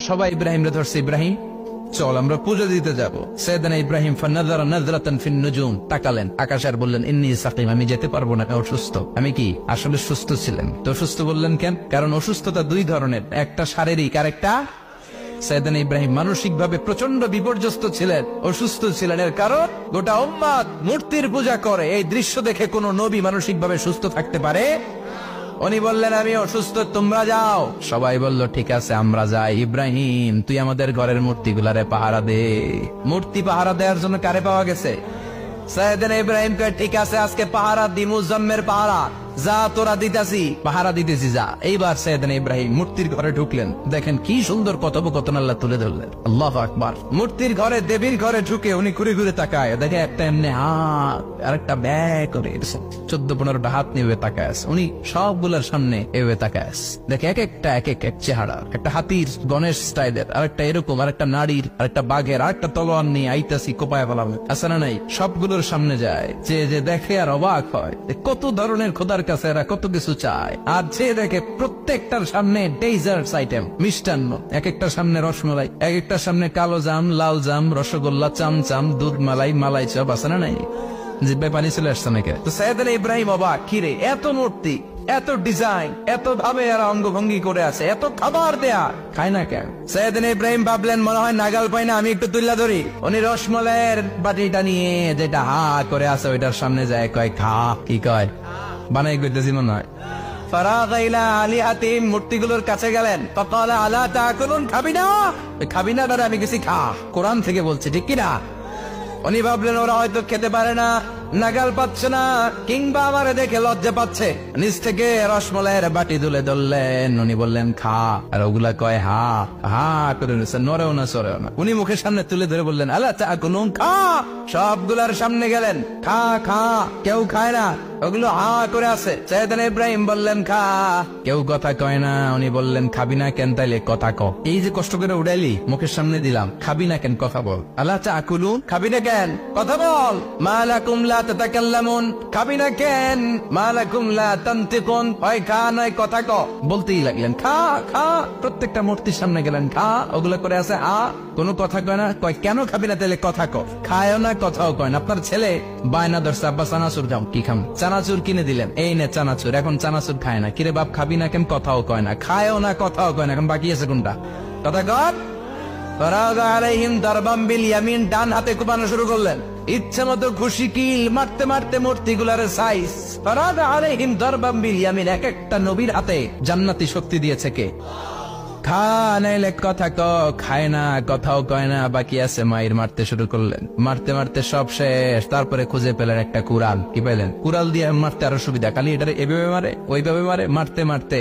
সবাই ইব্রাহিম রে ধরছে, ইব্রাহিম চল আমরা পুজো দিতে যাব। সাইয়েদনা ইব্রাহিম ফানাযারা নাযরাতান ফিন নুজুম, তাকালেন আকাশে আর বললেন ইন্নী সাকিম, আমি যেতে পারবো না, অসুস্থ। আমি কি আসলে সুস্থ ছিলেন? তো অসুস্থ বললেন কেন? কারণ অসুস্থতা দুই ধরনের, একটা শারীরিক আর একটা সাইয়েদনা ইব্রাহিম মানসিকভাবে প্রচন্ড বিপর্যস্ত ছিলেন, অসুস্থ ছিলেন। এর কারণ গোটা উম্মাত মূর্তির পূজা করে, এই দৃশ্য দেখে কোন নবী মানসিকভাবে সুস্থ থাকতে পারে? উনি বললেন আমি অসুস্থ, তোমরা যাও। সবাই বলল ঠিক আছে আমরা যাই। ইব্রাহিম তুই আমাদের ঘরের মূর্তিগুলারে পাহারা দে। মূর্তি পাহারা দেওয়ার জন্য কারে পাওয়া গেছে? সাইয়েদনা ইব্রাহিম কয় ঠিক আছে আজকে পাহারা দি, মুজাম্মের পাহারা, যা তোরা দিতাছি, পাহারা দিতেছি যা। এইবার সাইয়েদনা ইব্রাহিম মূর্তির ঘরে ঢুকলেন, দেখেন কি সুন্দর কথোপকথন আল্লাহ তুলে ধরলেন। আল্লাহু আকবার। মূর্তির ঘরে, দেবীর ঘরে ঢুকে উনি ঘুরে ঘুরে তাকায়, দেখে একটা এমনি হাত আর একটা ব্যাগ করে 14-15টা হাত নিয়ে তাকায় আছে। উনি সবগুলার সামনে এভাবে তাকায় আছে, দেখে এক একটা এক এক চেহারা, একটা হাতির গণেশ স্টাইলের, আরেকটা এরকম, আরেকটা নারীর, আরেকটা বাঘের, আরেকটা তলোয়ার নিয়ে আইতাছি কোপায় ফেলাবে, আছে না নাই? সবগুলোর সামনে যায়, যে দেখে আর অবাক হয় কত ধরনের খোদার কাছে এরা কত কিছু চায়। আর যে দেখে প্রত্যেকটার সামনে ডেজার্টস আইটেম, মিষ্টান্ন, এক একটার সামনে রসমালাই, এক একটার সামনে কালো জাম, লাল জাম, রসগোল্লা, চামচাম, দুধ মালাই, মালাই চপ, আছে না নাই? জিব্বায় পানি চলে আসছে নাকি? তো সাইয়েদনা ইব্রাহিম অবাক, কিরে এত মূর্তি, এত ডিজাইন, এত ভাবে এরা অঙ্গভঙ্গি করে আছে, এত খাবার দেয়া, খায় না কেন? সাইয়েদনা ইব্রাহিম ভাবলেন মনে হয় নাগাল পাই না, আমি একটু তুল্লা ধরি। উনি রসমালাইয়ের বাটিটা নিয়ে যেটা হা করে আছে ওইটার সামনে যায়, কয় খা। কি কয়? বানাই করতেছি মনে হয়। ফারাগা ইলা আলিহাতিহিম, মূর্তিগুলোর কাছে গেলেন, ফাকালা আলা তাকুলুন, খাবি না? খাবি না দাদা, আমি কিছু খা, কোরআন থেকে বলছি, ঠিক কিনা? উনি ভাবলেন ওরা হয়তো খেতে পারে না, নাগাল পাচ্ছে না, কিংবা আমারে দেখে লজ্জা পাচ্ছে। নিচ থেকে রসমালাইয়ের বাটি তুলে ধরলেন, উনি বললেন খা, আর ওগুলা কয় হা হা করে নিচ্ছে, নড়েও না সরেও না। উনি মুখের সামনে তুলে ধরে বললেন আলা তাকুলুন, খা। সবগুলার সামনে গেলেন, খা খা, কেউ খায় না, ওগুলো হা করে আছে। সাইয়েদনা ইব্রাহিম বললেন খা, কেউ কথা কয় না। উনি বললেন খাবি না কেন? তাইলে কথা ক। এই যে কষ্ট করে উড়াইলি, মুখের সামনে দিলাম, খাবি না কেন? কথা বল। আলা তাকুলুন, খাবি না কেন? কথা বল। মা লাকুম লা তাতাকাল্লামুন, খাবি না কেন? মা লাকুম লা তানতিকুন, হয় খা নয় কথা ক। বলতেই লাগলেন খা খা, প্রত্যেকটা মূর্তির সামনে গেলেন, খা। ওগুলো করে আছে আ, কোনো কথা কয় না। কয় কেন খাবি না? তাইলে কথা ক। খায়ও না, কথাও কয় না। আপনার ছেলে বায়না ধরছে, আব্বা চানাচুর খাও। কি খাম? চানাচুর কিনে দিলেন, এই নে চানাচুর। এখন চানাচুর খায় না। কিরে বাপ খাবি না কেন? কথাও কয় না, খায়ও না, কথাও কয় না। এখন বাকি আছে কোনটা? কথা কর। ফারাগা আলাইহিম দারবাম বিল ইয়ামিন, ডান হাতে কোপানো শুরু করলেন, ইচ্ছা মতো খুশি কিল মারতে মারতে মূর্তিগুলার সাইজ। ফারাগা আলাইহিম দারবাম বিল ইয়ামিন, এক একটা নবীর হাতে জান্নাতি শক্তি দিয়েছে কে? খা নাইলে কথা ক। খায় না, কথাও কয় না, বাকি আছে মায়ের। মারতে শুরু করলেন, মারতে মারতে সব শেষ। তারপরে খুঁজে পেলেন একটা কুড়াল। কি পেলেন? কুড়াল দিয়ে মারতে আরো সুবিধা, খালি এটারে এভাবে মারে, ওইভাবে মারে, মারতে মারতে